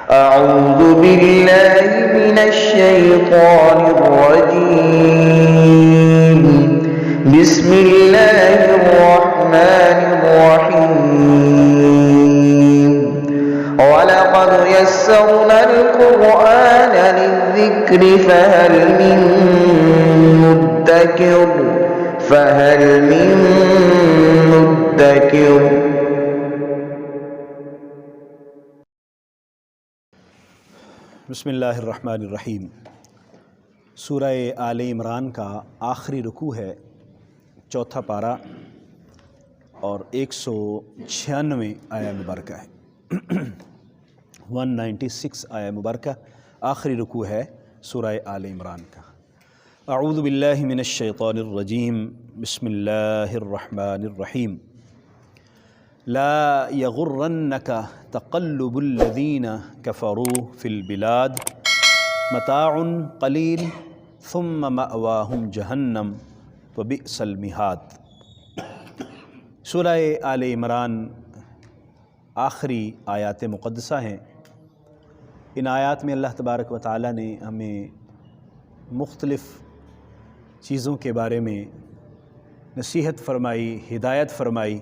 أعوذ بالله من الشيطان الرجيم. بسم الله الرحمن الرحيم. ولقد يسرنا القرآن للذكر فهل من مدكر. بسم اللہ الرحمن الرحیم۔ سورہ آل عمران کا آخری رکوع ہے، چوتھا پارہ اور 196 آیہ مبارکہ ہے 196 آیہ مبارکہ آخری رکوع ہے سورہ آل عمران کا۔ اعوذ باللہ من الشیطان الرجیم، بسم اللہ الرحمن الرحیم۔ لا یغرنک تقلب الذین کفروا فی البلاد متاع قلیل ثم مأواہم جہنم وبئس المہاد۔ سورہ آل عمران آخری آیات مقدسہ ہیں۔ ان آیات میں اللہ تبارک و تعالیٰ نے ہمیں مختلف چیزوں کے بارے میں نصیحت فرمائی، ہدایت فرمائی۔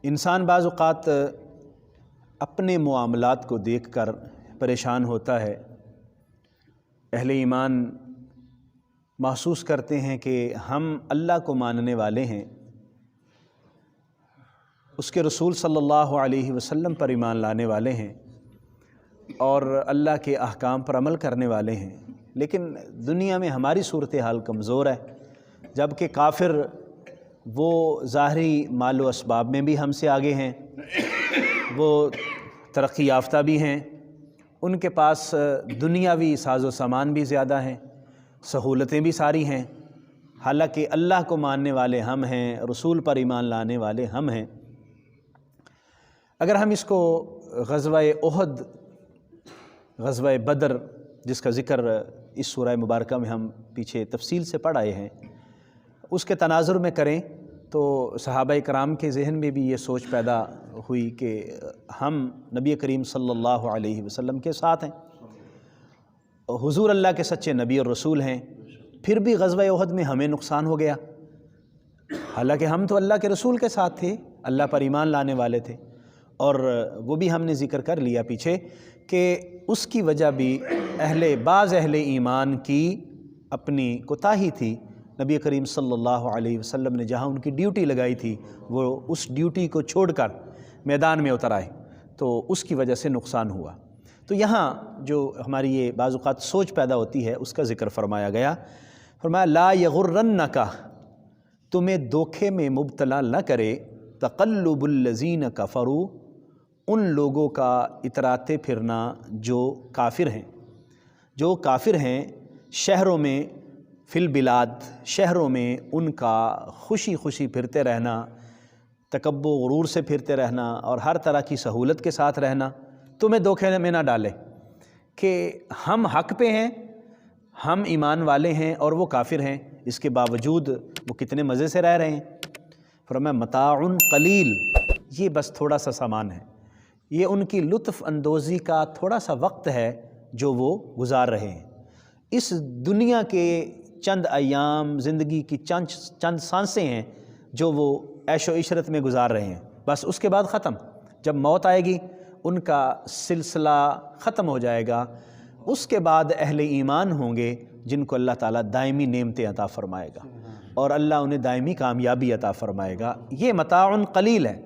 انسان بعض اوقات اپنے معاملات کو دیکھ کر پریشان ہوتا ہے۔ اہل ایمان محسوس کرتے ہیں کہ ہم اللہ کو ماننے والے ہیں، اس کے رسول صلی اللہ علیہ وسلم پر ایمان لانے والے ہیں اور اللہ کے احکام پر عمل کرنے والے ہیں، لیکن دنیا میں ہماری صورتحال کمزور ہے، جبکہ کافر وہ ظاہری مال و اسباب میں بھی ہم سے آگے ہیں، وہ ترقی یافتہ بھی ہیں، ان کے پاس دنیاوی ساز و سامان بھی زیادہ ہیں، سہولتیں بھی ساری ہیں، حالانکہ اللہ کو ماننے والے ہم ہیں، رسول پر ایمان لانے والے ہم ہیں۔ اگر ہم اس کو غزوہ احد، غزوہ بدر جس کا ذکر اس سورہ مبارکہ میں ہم پیچھے تفصیل سے پڑھ آئے ہیں، اس کے تناظر میں کریں تو صحابہ کرام کے ذہن میں بھی یہ سوچ پیدا ہوئی کہ ہم نبی کریم صلی اللہ علیہ وسلم کے ساتھ ہیں، حضور اللہ کے سچے نبی اور رسول ہیں، پھر بھی غزوہ احد میں ہمیں نقصان ہو گیا، حالانکہ ہم تو اللہ کے رسول کے ساتھ تھے، اللہ پر ایمان لانے والے تھے، اور وہ بھی ہم نے ذکر کر لیا پیچھے کہ اس کی وجہ بھی بعض اہل ایمان کی اپنی کوتاہی تھی۔ نبی کریم صلی اللہ علیہ وسلم نے جہاں ان کی ڈیوٹی لگائی تھی وہ اس ڈیوٹی کو چھوڑ کر میدان میں اتر آئے، تو اس کی وجہ سے نقصان ہوا۔ تو یہاں جو ہماری یہ بعض اوقات سوچ پیدا ہوتی ہے اس کا ذکر فرمایا گیا، فرمایا لا یغرنک، تمہیں دھوکے میں مبتلا نہ کرے، تقلب الذین کفروا، ان لوگوں کا اتراتے پھرنا جو کافر ہیں شہروں میں، فی البلاد شہروں میں ان کا خوشی خوشی پھرتے رہنا، تکبر و غرور سے پھرتے رہنا اور ہر طرح کی سہولت کے ساتھ رہنا، تمہیں دھوکے میں نہ ڈالے کہ ہم حق پہ ہیں، ہم ایمان والے ہیں اور وہ کافر ہیں، اس کے باوجود وہ کتنے مزے سے رہ رہے ہیں۔ فرمایا متاع قلیل، یہ بس تھوڑا سا سامان ہے، یہ ان کی لطف اندوزی کا تھوڑا سا وقت ہے جو وہ گزار رہے ہیں، اس دنیا کے چند ایام، زندگی کی چند سانسیں ہیں جو وہ عیش و عشرت میں گزار رہے ہیں، بس اس کے بعد ختم، جب موت آئے گی ان کا سلسلہ ختم ہو جائے گا، اس کے بعد اہل ایمان ہوں گے جن کو اللہ تعالیٰ دائمی نعمتیں عطا فرمائے گا اور اللہ انہیں دائمی کامیابی عطا فرمائے گا۔ یہ متاع قلیل ہے۔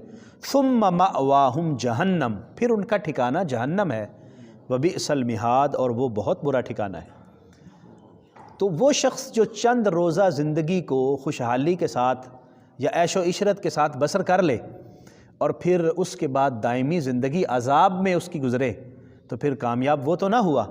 ثم مأواہم جہنم، پھر ان کا ٹھکانہ جہنم ہے، وبئس المہاد، اور وہ بہت برا ٹھکانہ ہے۔ تو وہ شخص جو چند روزہ زندگی کو خوشحالی کے ساتھ یا عیش و عشرت کے ساتھ بسر کر لے اور پھر اس کے بعد دائمی زندگی عذاب میں اس کی گزرے، تو پھر کامیاب وہ تو نہ ہوا،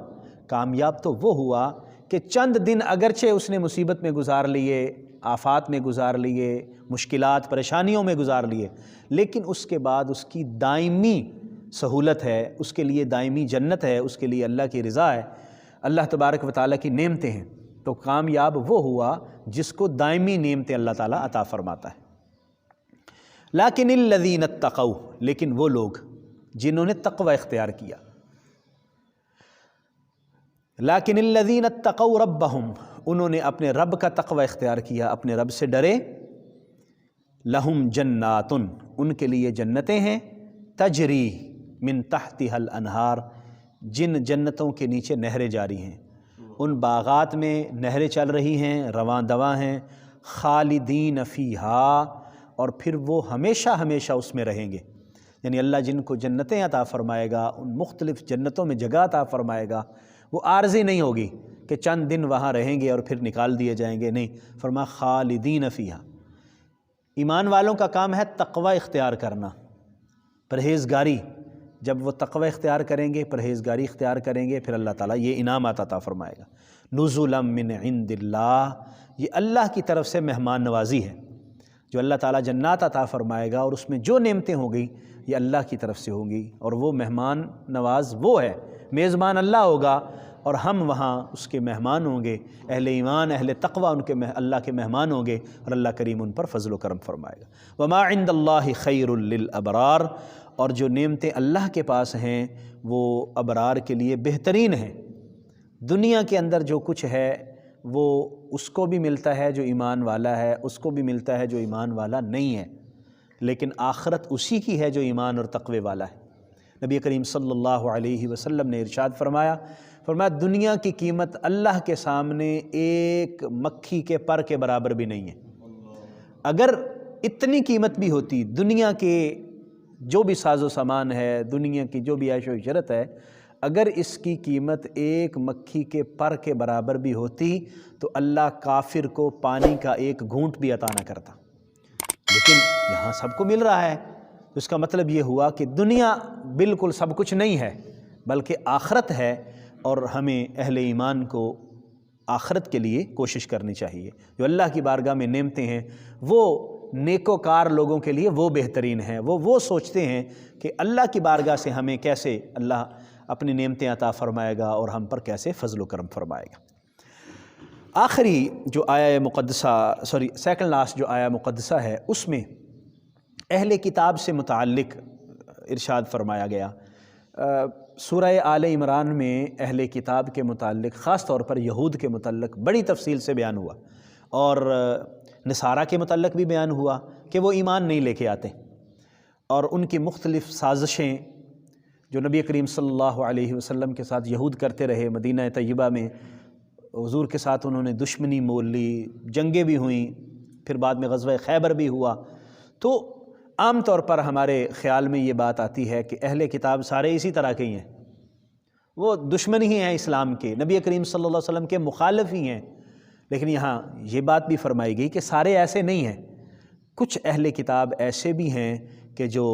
کامیاب تو وہ ہوا کہ چند دن اگرچہ اس نے مصیبت میں گزار لیے، آفات میں گزار لیے، مشکلات پریشانیوں میں گزار لیے، لیکن اس کے بعد اس کی دائمی سہولت ہے، اس کے لیے دائمی جنت ہے، اس کے لیے اللہ کی رضا ہے، اللہ تبارک و تعالیٰ کی نعمتیں ہیں۔ تو کامیاب وہ ہوا جس کو دائمی نعمتیں اللہ تعالیٰ عطا فرماتا ہے۔ لیکن الذین اتقوا، لیکن وہ لوگ جنہوں نے تقوی اختیار کیا۔ لیکن الذین اتقوا ربہم، انہوں نے اپنے رب کا تقوی اختیار کیا، اپنے رب سے ڈرے، لہم جنات، ان کے لیے جنتیں ہیں، تجری من تحتها الانہار، جن جنتوں کے نیچے نہریں جاری ہیں، ان باغات میں نہریں چل رہی ہیں، رواں دواں ہیں، خالدین فیہا، اور پھر وہ ہمیشہ ہمیشہ اس میں رہیں گے۔ یعنی اللہ جن کو جنتیں عطا فرمائے گا، ان مختلف جنتوں میں جگہ عطا فرمائے گا، وہ عارضی نہیں ہوگی کہ چند دن وہاں رہیں گے اور پھر نکال دیے جائیں گے، نہیں، فرمایا خالدین فیہا۔ ایمان والوں کا کام ہے تقوی اختیار کرنا، پرہیزگاری۔ جب وہ تقوی اختیار کریں گے، پرہیزگاری اختیار کریں گے، پھر اللہ تعالیٰ یہ انعامات عطا فرمائے گا۔ نزلا من عند اللہ، یہ اللہ کی طرف سے مہمان نوازی ہے، جو اللہ تعالیٰ جنات عطا فرمائے گا اور اس میں جو نعمتیں ہوں گی یہ اللہ کی طرف سے ہوں گی، اور وہ مہمان نواز وہ ہے، میزبان اللہ ہوگا اور ہم وہاں اس کے مہمان ہوں گے۔ اہل ایمان، اہل تقوی ان کے اللہ کے مہمان ہوں گے، اور اللہ کریم ان پر فضل و کرم فرمائے گا۔ وما عند اللہ خیر للابرار، اور جو نعمتیں اللہ کے پاس ہیں وہ ابرار کے لیے بہترین ہیں۔ دنیا کے اندر جو کچھ ہے وہ اس کو بھی ملتا ہے جو ایمان والا ہے، اس کو بھی ملتا ہے جو ایمان والا نہیں ہے، لیکن آخرت اسی کی ہے جو ایمان اور تقوی والا ہے۔ نبی کریم صلی اللہ علیہ وسلم نے ارشاد فرمایا دنیا کی قیمت اللہ کے سامنے ایک مکھی کے پر کے برابر بھی نہیں ہے۔ اگر اتنی قیمت بھی ہوتی، دنیا کے جو بھی ساز و سامان ہے، دنیا کی جو بھی عیش و عشرت ہے، اگر اس کی قیمت ایک مکھی کے پر کے برابر بھی ہوتی تو اللہ کافر کو پانی کا ایک گھونٹ بھی عطا نہ کرتا، لیکن یہاں سب کو مل رہا ہے۔ تو اس کا مطلب یہ ہوا کہ دنیا بالکل سب کچھ نہیں ہے، بلکہ آخرت ہے، اور ہمیں اہل ایمان کو آخرت کے لیے کوشش کرنی چاہیے۔ جو اللہ کی بارگاہ میں نعمتیں ہیں وہ نیکوکار لوگوں کے لیے وہ بہترین ہیں، وہ سوچتے ہیں کہ اللہ کی بارگاہ سے ہمیں کیسے اللہ اپنی نعمتیں عطا فرمائے گا اور ہم پر کیسے فضل و کرم فرمائے گا۔ آخری جو آیہ مقدسہ سیکنڈ لاسٹ جو آیہ مقدسہ ہے، اس میں اہل کتاب سے متعلق ارشاد فرمایا گیا۔ سورہ آل عمران میں اہل کتاب کے متعلق، خاص طور پر یہود کے متعلق بڑی تفصیل سے بیان ہوا، اور نصارہ کے متعلق بھی بیان ہوا کہ وہ ایمان نہیں لے کے آتے، اور ان کی مختلف سازشیں جو نبی کریم صلی اللہ علیہ وسلم کے ساتھ یہود کرتے رہے۔ مدینہ طیبہ میں حضور کے ساتھ انہوں نے دشمنی مول لی، جنگیں بھی ہوئیں، پھر بعد میں غزوہ خیبر بھی ہوا۔ تو عام طور پر ہمارے خیال میں یہ بات آتی ہے کہ اہل کتاب سارے اسی طرح کے ہی ہیں، وہ دشمن ہی ہیں اسلام کے، نبی کریم صلی اللہ علیہ وسلم کے مخالف ہی ہیں۔ لیکن یہاں یہ بات بھی فرمائی گئی کہ سارے ایسے نہیں ہیں، کچھ اہل کتاب ایسے بھی ہیں کہ جو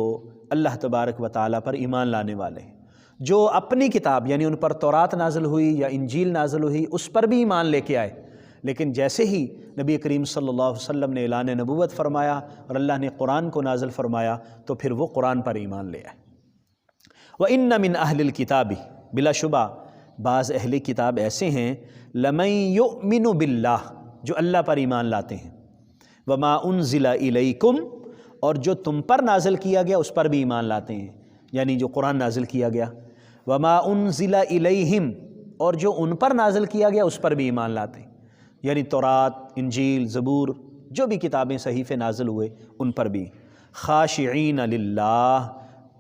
اللہ تبارک و تعالیٰ پر ایمان لانے والے ہیں، جو اپنی کتاب یعنی ان پر تورات نازل ہوئی یا انجیل نازل ہوئی اس پر بھی ایمان لے کے آئے، لیکن جیسے ہی نبی کریم صلی اللہ علیہ وسلم نے اعلان نبوت فرمایا اور اللہ نے قرآن کو نازل فرمایا تو پھر وہ قرآن پر ایمان لے آئے۔ وَإِنَّ مِنْ أَهْلِ الْكِتَابِ، بلا شبہ بعض اہل کتاب ایسے ہیں، لَمَن يُؤْمِنُ بِاللَّهِ، جو اللہ پر ایمان لاتے ہیں، وَمَا أُنزِلَ إِلَيْكُمْ، اور جو تم پر نازل کیا گیا اس پر بھی ایمان لاتے ہیں، یعنی جو قرآن نازل کیا گیا، وَمَا أُنزِلَ إِلَيْهِمْ، اور جو ان پر نازل کیا گیا اس پر بھی ایمان لاتے ہیں، یعنی تورات، انجیل، زبور، جو بھی کتابیں صحیفے نازل ہوئے ان پر بھی، خاشعین للہ،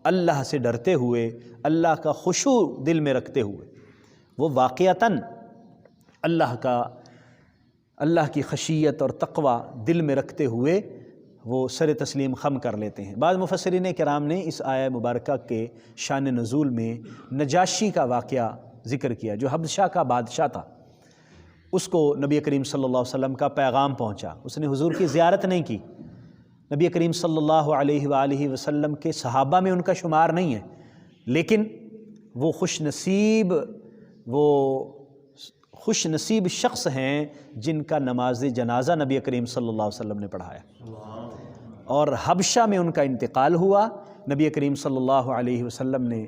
اللہ سے ڈرتے ہوئے، اللہ کا خشوع دل میں رکھتے ہوئے، وہ واقعتاً اللہ کی خشیت اور تقوی دل میں رکھتے ہوئے وہ سر تسلیم خم کر لیتے ہیں۔ بعض مفسرین کرام نے اس آیہ مبارکہ کے شان نزول میں نجاشی کا واقعہ ذکر کیا، جو حبشہ کا بادشاہ تھا، اس کو نبی کریم صلی اللہ علیہ وسلم کا پیغام پہنچا، اس نے حضور کی زیارت نہیں کی، نبی کریم صلی اللہ علیہ وآلہ وسلم کے صحابہ میں ان کا شمار نہیں ہے، لیکن وہ خوش نصیب شخص ہیں جن کا نماز جنازہ نبی کریم صلی اللہ علیہ وسلم نے پڑھایا، اور حبشہ میں ان کا انتقال ہوا۔ نبی کریم صلی اللہ علیہ وسلم نے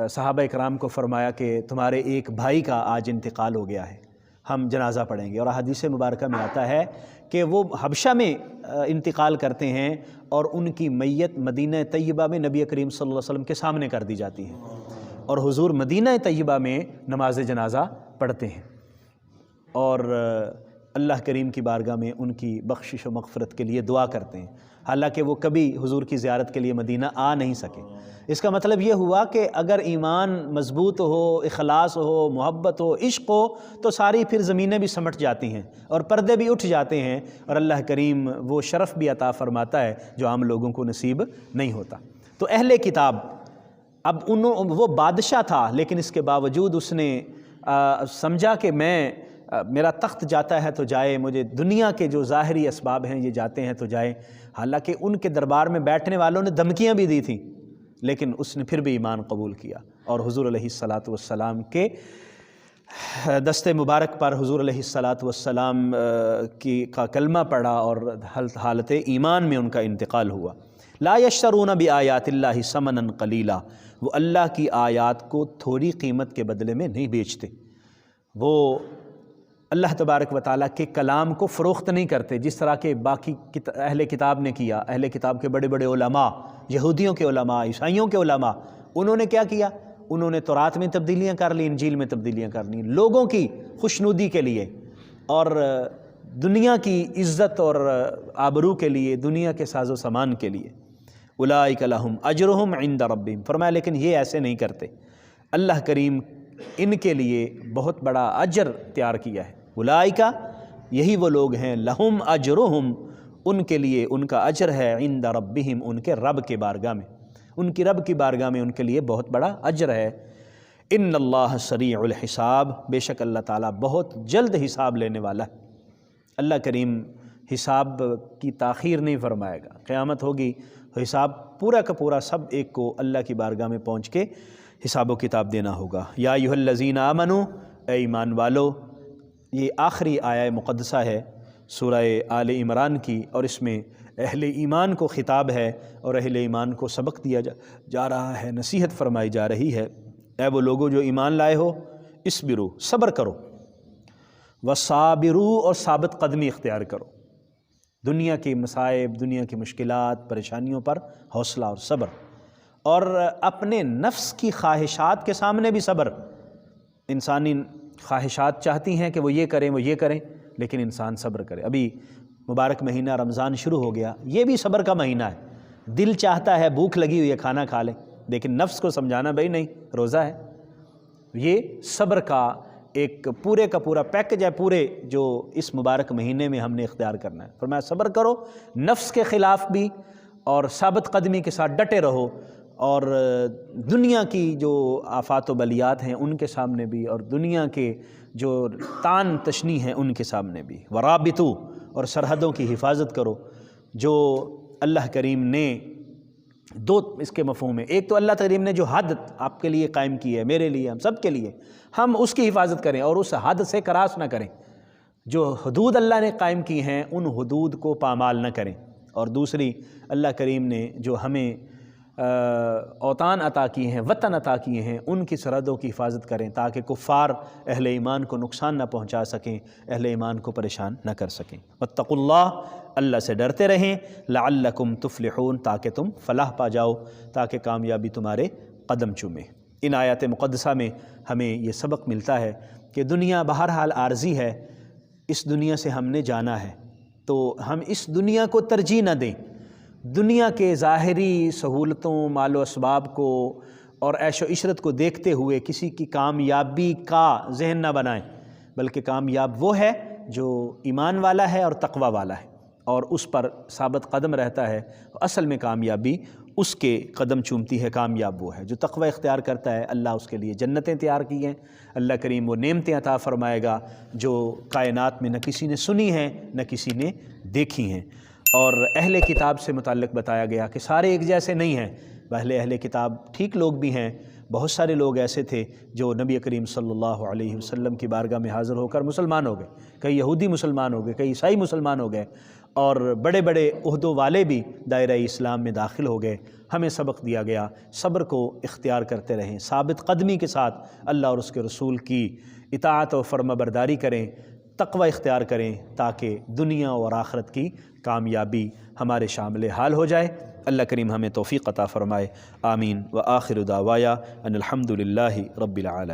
صحابہ کرام کو فرمایا کہ تمہارے ایک بھائی کا آج انتقال ہو گیا ہے، ہم جنازہ پڑھیں گے۔ اور حدیث مبارکہ میں آتا ہے کہ وہ حبشہ میں انتقال کرتے ہیں اور ان کی میت مدینہ طیبہ میں نبی کریم صلی اللہ علیہ وسلم کے سامنے کر دی جاتی ہے، اور حضور مدینہ طیبہ میں نماز جنازہ پڑھتے ہیں، اور اللہ کریم کی بارگاہ میں ان کی بخشش و مغفرت کے لیے دعا کرتے ہیں، حالانکہ وہ کبھی حضور کی زیارت کے لیے مدینہ آ نہیں سکے۔ اس کا مطلب یہ ہوا کہ اگر ایمان مضبوط ہو، اخلاص ہو، محبت ہو، عشق ہو، تو ساری پھر زمینیں بھی سمٹ جاتی ہیں اور پردے بھی اٹھ جاتے ہیں، اور اللہ کریم وہ شرف بھی عطا فرماتا ہے جو عام لوگوں کو نصیب نہیں ہوتا۔ تو اہل کتاب، اب وہ بادشاہ تھا، لیکن اس کے باوجود اس نے سمجھا کہ میرا تخت جاتا ہے تو جائے، مجھے دنیا کے جو ظاہری اسباب ہیں یہ جاتے ہیں تو جائے، حالانکہ ان کے دربار میں بیٹھنے والوں نے دھمکیاں بھی دی تھیں، لیکن اس نے پھر بھی ایمان قبول کیا اور حضور علیہ الصلاۃ کے دست مبارک پر حضور علیہ السلام کا کلمہ پڑھا اور حالت ایمان میں ان کا انتقال ہوا۔ لا یشترون بآیات اللہ ثمنا قلیلا، وہ اللہ کی آیات کو تھوڑی قیمت کے بدلے میں نہیں بیچتے، وہ اللہ تبارک و تعالیٰ کے کلام کو فروخت نہیں کرتے، جس طرح کہ باقی اہل کتاب نے کیا۔ اہل کتاب کے بڑے بڑے علماء، یہودیوں کے علماء، عیسائیوں کے علماء، انہوں نے کیا کیا؟ انہوں نے تورات میں تبدیلیاں کر لی، انجیل میں تبدیلیاں کر لی، لوگوں کی خوشنودی کے لیے اور دنیا کی عزت اور آبرو کے لیے، دنیا کے ساز و سامان کے لیے۔ اولئک لہم اجرہم عند ربہم، فرمایا لیکن یہ ایسے نہیں کرتے، اللہ کریم ان کے لیے بہت بڑا اجر تیار کیا ہے۔ اولئک، یہی وہ لوگ ہیں، لہم اجرہم، ان کے لیے ان کا اجر ہے، عند ربہم، ان کے رب کے بارگاہ میں، ان کی رب کی بارگاہ میں ان کے لیے بہت بڑا اجر ہے۔ ان اللہ سریع الحساب، بے شک اللہ تعالیٰ بہت جلد حساب لینے والا ہے۔ اللہ کریم حساب کی تاخیر نہیں فرمائے گا، قیامت ہوگی، حساب پورا کا پورا سب ایک کو اللہ کی بارگاہ میں پہنچ کے حساب و کتاب دینا ہوگا۔ یا ایھا الذین آمنوا، اے ایمان والو، یہ آخری آیہ مقدسہ ہے سورہ آل عمران کی، اور اس میں اہل ایمان کو خطاب ہے اور اہل ایمان کو سبق دیا جا رہا ہے، نصیحت فرمائی جا رہی ہے۔ اے وہ لوگوں جو ایمان لائے ہو، اسبرو، صبر کرو، وصابرو، اور ثابت قدمی اختیار کرو، دنیا کے مصائب، دنیا کی مشکلات، پریشانیوں پر حوصلہ اور صبر، اور اپنے نفس کی خواہشات کے سامنے بھی صبر۔ انسانی خواہشات چاہتی ہیں کہ وہ یہ کریں، وہ یہ کریں، لیکن انسان صبر کرے۔ ابھی مبارک مہینہ رمضان شروع ہو گیا، یہ بھی صبر کا مہینہ ہے۔ دل چاہتا ہے، بھوک لگی ہوئی ہے، کھانا کھا لیں، لیکن نفس کو سمجھانا بھائی نہیں، روزہ ہے۔ یہ صبر کا ایک پورے کا پورا پیکج ہے، پورے جو اس مبارک مہینے میں ہم نے اختیار کرنا ہے۔ فرمایا صبر کرو، نفس کے خلاف بھی، اور ثابت قدمی کے ساتھ ڈٹے رہو، اور دنیا کی جو آفات و بلیات ہیں ان کے سامنے بھی، اور دنیا کے جو تان تشنی ہیں ان کے سامنے بھی۔ ورابطو، اور سرحدوں کی حفاظت کرو، جو اللہ کریم نے دو اس کے مفہوم ہے۔ ایک تو اللہ کریم نے جو حد آپ کے لیے قائم کی ہے، میرے لیے، ہم سب کے لیے، ہم اس کی حفاظت کریں اور اس حد سے کراس نہ کریں۔ جو حدود اللہ نے قائم کی ہیں ان حدود کو پامال نہ کریں۔ اور دوسری، اللہ کریم نے جو ہمیں اوطان عطا کیے ہیں، وطن عطا کیے ہیں، ان کی سرحدوں کی حفاظت کریں تاکہ کفار اہل ایمان کو نقصان نہ پہنچا سکیں، اہل ایمان کو پریشان نہ کر سکیں۔ واتقوا اللہ، اللہ سے ڈرتے رہیں، لعلکم تفلحون، تاکہ تم فلاح پا جاؤ، تاکہ کامیابی تمہارے قدم چومے۔ ان آیات مقدسہ میں ہمیں یہ سبق ملتا ہے کہ دنیا بہرحال عارضی ہے، اس دنیا سے ہم نے جانا ہے، تو ہم اس دنیا کو ترجیح نہ دیں، دنیا کے ظاہری سہولتوں، مال و اسباب کو اور عیش و عشرت کو دیکھتے ہوئے کسی کی کامیابی کا ذہن نہ بنائیں، بلکہ کامیاب وہ ہے جو ایمان والا ہے اور تقوی والا ہے اور اس پر ثابت قدم رہتا ہے۔ اصل میں کامیابی اس کے قدم چومتی ہے، کامیاب وہ ہے جو تقوی اختیار کرتا ہے۔ اللہ اس کے لیے جنتیں تیار کی ہیں، اللہ کریم وہ نعمتیں عطا فرمائے گا جو کائنات میں نہ کسی نے سنی ہیں نہ کسی نے دیکھی ہیں۔ اور اہل کتاب سے متعلق بتایا گیا کہ سارے ایک جیسے نہیں ہیں، پہلے اہل کتاب ٹھیک لوگ بھی ہیں، بہت سارے لوگ ایسے تھے جو نبی کریم صلی اللہ علیہ وسلم کی بارگاہ میں حاضر ہو کر مسلمان ہو گئے، کئی یہودی مسلمان ہو گئے، کئی عیسائی مسلمان ہو گئے، اور بڑے بڑے عہدوں والے بھی دائرہ اسلام میں داخل ہو گئے۔ ہمیں سبق دیا گیا صبر کو اختیار کرتے رہیں، ثابت قدمی کے ساتھ اللہ اور اس کے رسول کی اطاعت و فرما برداری کریں، تقوی اختیار کریں تاکہ دنیا اور آخرت کی کامیابی ہمارے شامل حال ہو جائے۔ اللہ کریم ہمیں توفیق عطا فرمائے، آمین۔ وآخر دعوایا ان الحمد للہ رب العالمین۔